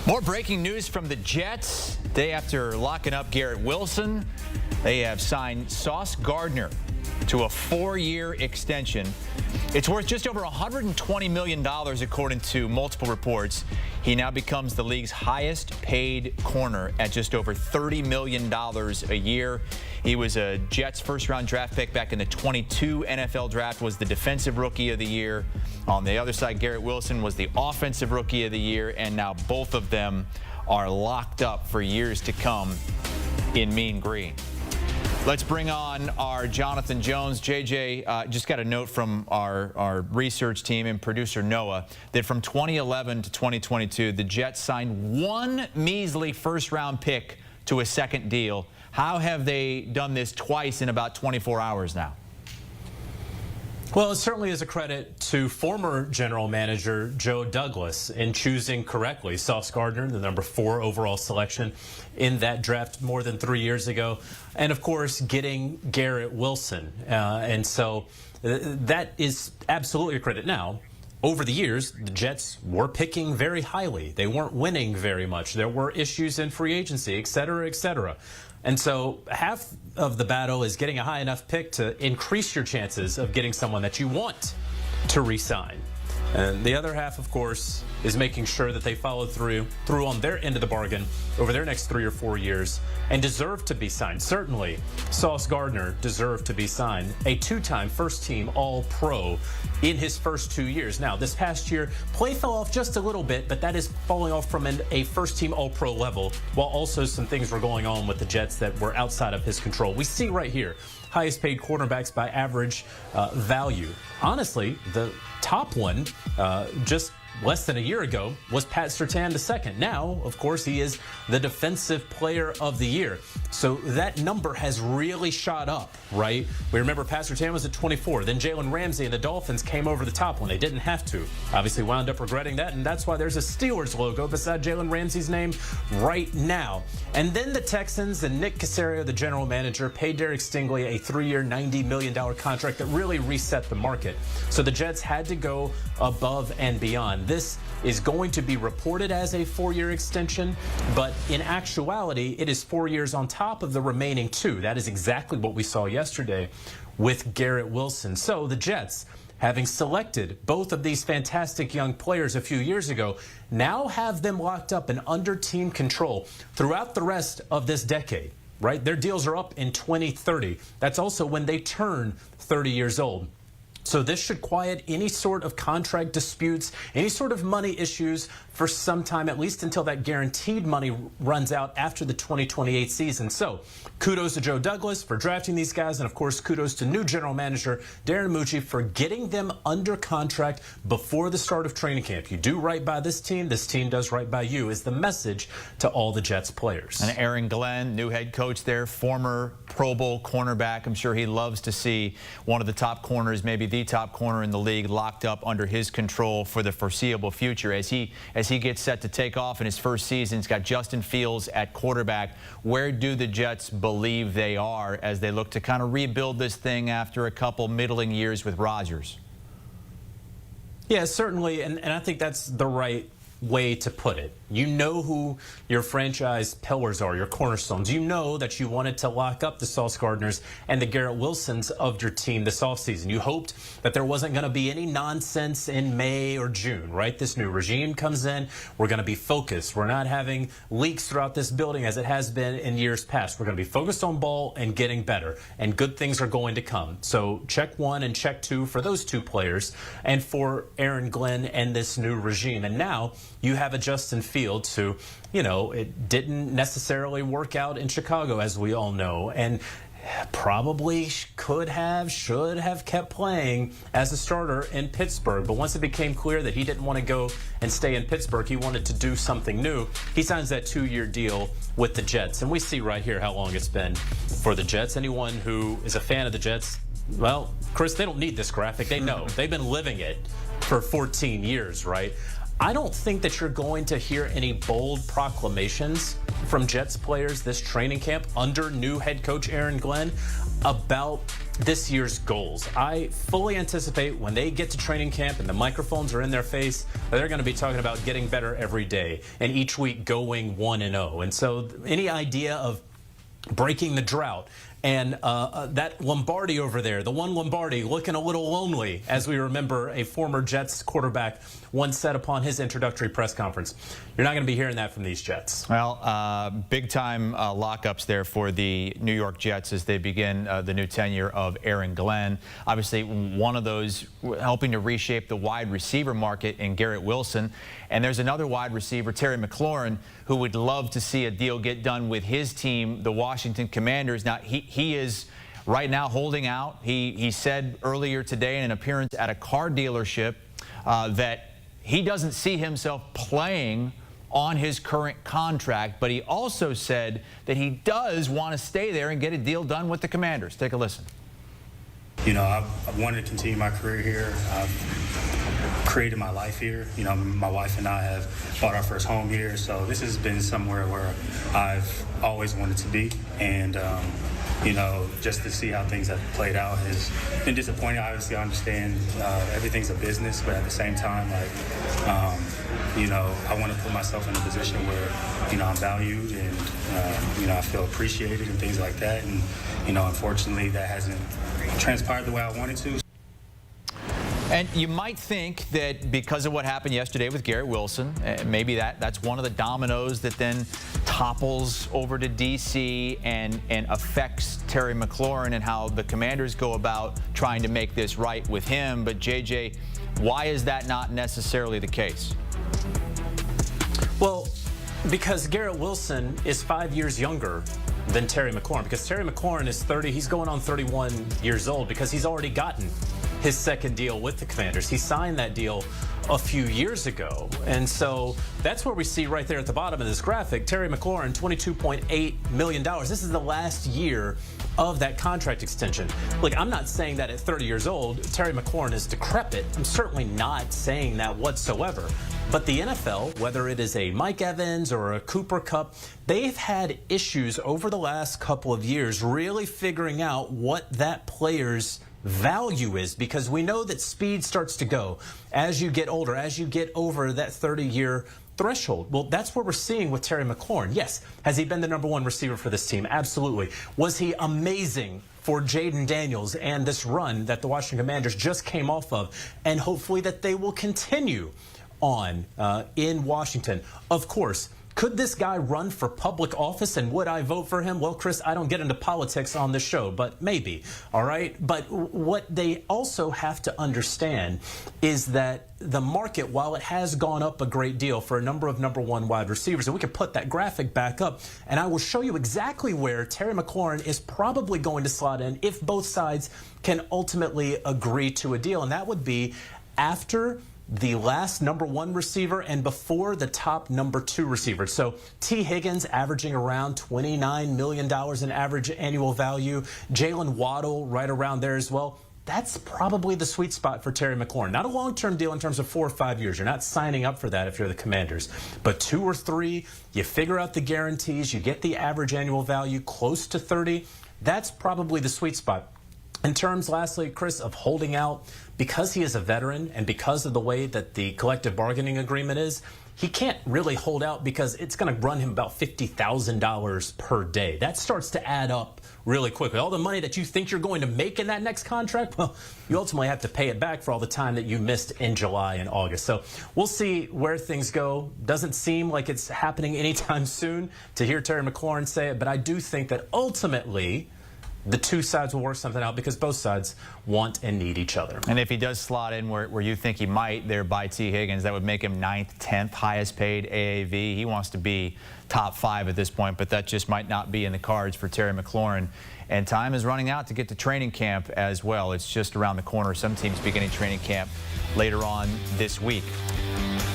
More breaking news from the Jets. Day after locking up Garrett Wilson, they have signed Sauce Gardner to a 4-year extension. It's worth just over $120 million, according to multiple reports. He now becomes the league's highest paid corner at just over $30 million a year. He was a Jets first-round draft pick back in the 22 NFL draft, was the defensive rookie of the year. On the other side, Garrett Wilson was the offensive rookie of the year, and now both of them are locked up for years to come in Mean Green. Let's bring on our Jonathan Jones. JJ, just got a note from our research team and producer Noah that from 2011 to 2022, the Jets signed one measly first-round pick to a second deal. How have they done this twice in about 24 hours now? Well, it certainly is a credit to former general manager Joe Douglas in choosing correctly Sauce Gardner, the number 4 overall selection in that draft more than 3 years ago, and of course getting Garrett Wilson. And so that is absolutely a credit. Now, over the years, the Jets were picking very highly. They weren't winning very much. There were issues in free agency, et cetera, et cetera. And so half of the battle is getting a high enough pick to increase your chances of getting someone that you want to re-sign. And the other half, of course, is making sure that they follow through on their end of the bargain over their next 3 or 4 years and deserve to be signed. Certainly, Sauce Gardner deserved to be signed, a 2-time first-team All-Pro in his first 2 years. Now, this past year, play fell off just a little bit, but that is falling off from a first-team All-Pro level, while also some things were going on with the Jets that were outside of his control. We see right here, highest paid quarterbacks by average value. Honestly, the top one just less than a year ago was Pat Surtain II. Now, of course, he is the defensive player of the year. So that number has really shot up, right? We remember Pat Surtain was at 24. Then Jalen Ramsey and the Dolphins came over the top when they didn't have to. Obviously wound up regretting that, and that's why there's a Steelers logo beside Jalen Ramsey's name right now. And then the Texans and Nick Caserio, the general manager, paid Derek Stingley a 3-year, $90 million contract that really reset the market. So the Jets had to go above and beyond. This is going to be reported as a 4-year extension, but in actuality, it is 4 years on top of the remaining 2. That is exactly what we saw yesterday with Garrett Wilson. So the Jets, having selected both of these fantastic young players a few years ago, now have them locked up and under team control throughout the rest of this decade, right? Their deals are up in 2030. That's also when they turn 30 years old. So this should quiet any sort of contract disputes, any sort of money issues for some time, at least until that guaranteed money runs out after the 2028 season. So kudos to Joe Douglas for drafting these guys, and of course kudos to new general manager Darren Mucci for getting them under contract before the start of training camp. You do right by this team does right by you, is the message to all the Jets players. And Aaron Glenn, new head coach there, former Pro Bowl cornerback. I'm sure he loves to see one of the top corners, maybe the top corner in the league, locked up under his control for the foreseeable future. As he gets set to take off in his first season, he's got Justin Fields at quarterback. Where do the Jets believe they are as they look to kind of rebuild this thing after a couple middling years with Rodgers? Yeah, certainly, and I think that's the right way to put it. You know who your franchise pillars are, your cornerstones. You know that you wanted to lock up the Sauce Gardners and the Garrett Wilsons of your team this offseason. You hoped that there wasn't going to be any nonsense in May or June, right? This new regime comes in. We're going to be focused. We're not having leaks throughout this building as it has been in years past. We're going to be focused on ball and getting better, and good things are going to come. So check 1 and check 2 for those 2 players and for Aaron Glenn and this new regime. And now you have a Justin Fields who, you know, it didn't necessarily work out in Chicago, as we all know, and probably should have kept playing as a starter in Pittsburgh. But once it became clear that he didn't want to go and stay in Pittsburgh, he wanted to do something new. He signs that 2-year deal with the Jets. And we see right here how long it's been for the Jets. Anyone who is a fan of the Jets, well, Chris, they don't need this graphic. They know. They've been living it for 14 years, right? I don't think that you're going to hear any bold proclamations from Jets players this training camp under new head coach Aaron Glenn about this year's goals. I fully anticipate when they get to training camp and the microphones are in their face, they're going to be talking about getting better every day and each week going 1-0. And so any idea of breaking the drought and that Lombardi over there, the one Lombardi looking a little lonely, as we remember a former Jets quarterback once said upon his introductory press conference. You're not going to be hearing that from these Jets. Well, big-time lockups there for the New York Jets as they begin the new tenure of Aaron Glenn. Obviously, one of those helping to reshape the wide receiver market in Garrett Wilson. And there's another wide receiver, Terry McLaurin, who would love to see a deal get done with his team, the Washington Commanders. Now, he is right now holding out. He said earlier today in an appearance at a car dealership that he doesn't see himself playing on his current contract, but he also said that he does want to stay there and get a deal done with the Commanders. Take a listen. You know, I wanted to continue my career here. I've created my life here. You know, my wife and I have bought our first home here, so this has been somewhere where I've always wanted to be. And, you know, just to see how things have played out has been disappointing. Obviously, I understand everything's a business, but at the same time, like, you know, I want to put myself in a position where, you know, I'm valued and, you know, I feel appreciated and things like that. And, you know, unfortunately, that hasn't transpired the way I wanted to. And you might think that because of what happened yesterday with Garrett Wilson, maybe that's one of the dominoes that then topples over to D.C. and affects Terry McLaurin and how the Commanders go about trying to make this right with him. But, J.J., why is that not necessarily the case? Well, because Garrett Wilson is 5 years younger than Terry McLaurin. Because Terry McLaurin is 30, he's going on 31 years old because he's already gotten his second deal with the Commanders. He signed that deal a few years ago. And so that's what we see right there at the bottom of this graphic. Terry McLaurin, $22.8 million. This is the last year of that contract extension. Look, I'm not saying that at 30 years old, Terry McLaurin is decrepit. I'm certainly not saying that whatsoever. But the NFL, whether it is a Mike Evans or a Cooper Kupp, they've had issues over the last couple of years really figuring out what that player's value is, because we know that speed starts to go as you get older, as you get over that 30-year threshold. Well, that's what we're seeing with Terry McLaurin. Yes, has he been the #1 receiver for this team? Absolutely. Was he amazing for Jaden Daniels and this run that the Washington Commanders just came off of, and hopefully that they will continue on in Washington? Of course. Could this guy run for public office, and would I vote for him? Well, Chris, I don't get into politics on this show, but maybe, all right? But what they also have to understand is that the market, while it has gone up a great deal for a number of #1 wide receivers, and we can put that graphic back up, and I will show you exactly where Terry McLaurin is probably going to slot in if both sides can ultimately agree to a deal, and that would be after the last #1 receiver and before the top #2 receiver. So T. Higgins averaging around $29 million in average annual value. Jalen Waddle right around there as well. That's probably the sweet spot for Terry McLaurin. Not a long-term deal in terms of 4 or 5 years. You're not signing up for that if you're the Commanders. But 2 or 3, you figure out the guarantees, you get the average annual value close to 30. That's probably the sweet spot. In terms, lastly, Chris, of holding out, because he is a veteran and because of the way that the collective bargaining agreement is, he can't really hold out because it's going to run him about $50,000 per day. That starts to add up really quickly. All the money that you think you're going to make in that next contract, well, you ultimately have to pay it back for all the time that you missed in July and August. So we'll see where things go. Doesn't seem like it's happening anytime soon to hear Terry McLaurin say it, but I do think that ultimately the two sides will work something out because both sides want and need each other. And if he does slot in where you think he might there by T. Higgins, that would make him 9th, 10th highest paid AAV. He wants to be top 5 at this point, but that just might not be in the cards for Terry McLaurin. And time is running out to get to training camp as well. It's just around the corner. Some teams beginning training camp later on this week.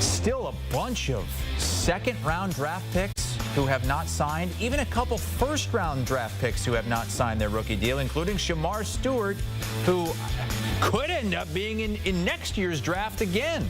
Still a bunch of second-round draft picks who have not signed, even a couple first-round draft picks who have not signed their rookie deal, including Shamar Stewart, who could end up being in next year's draft again.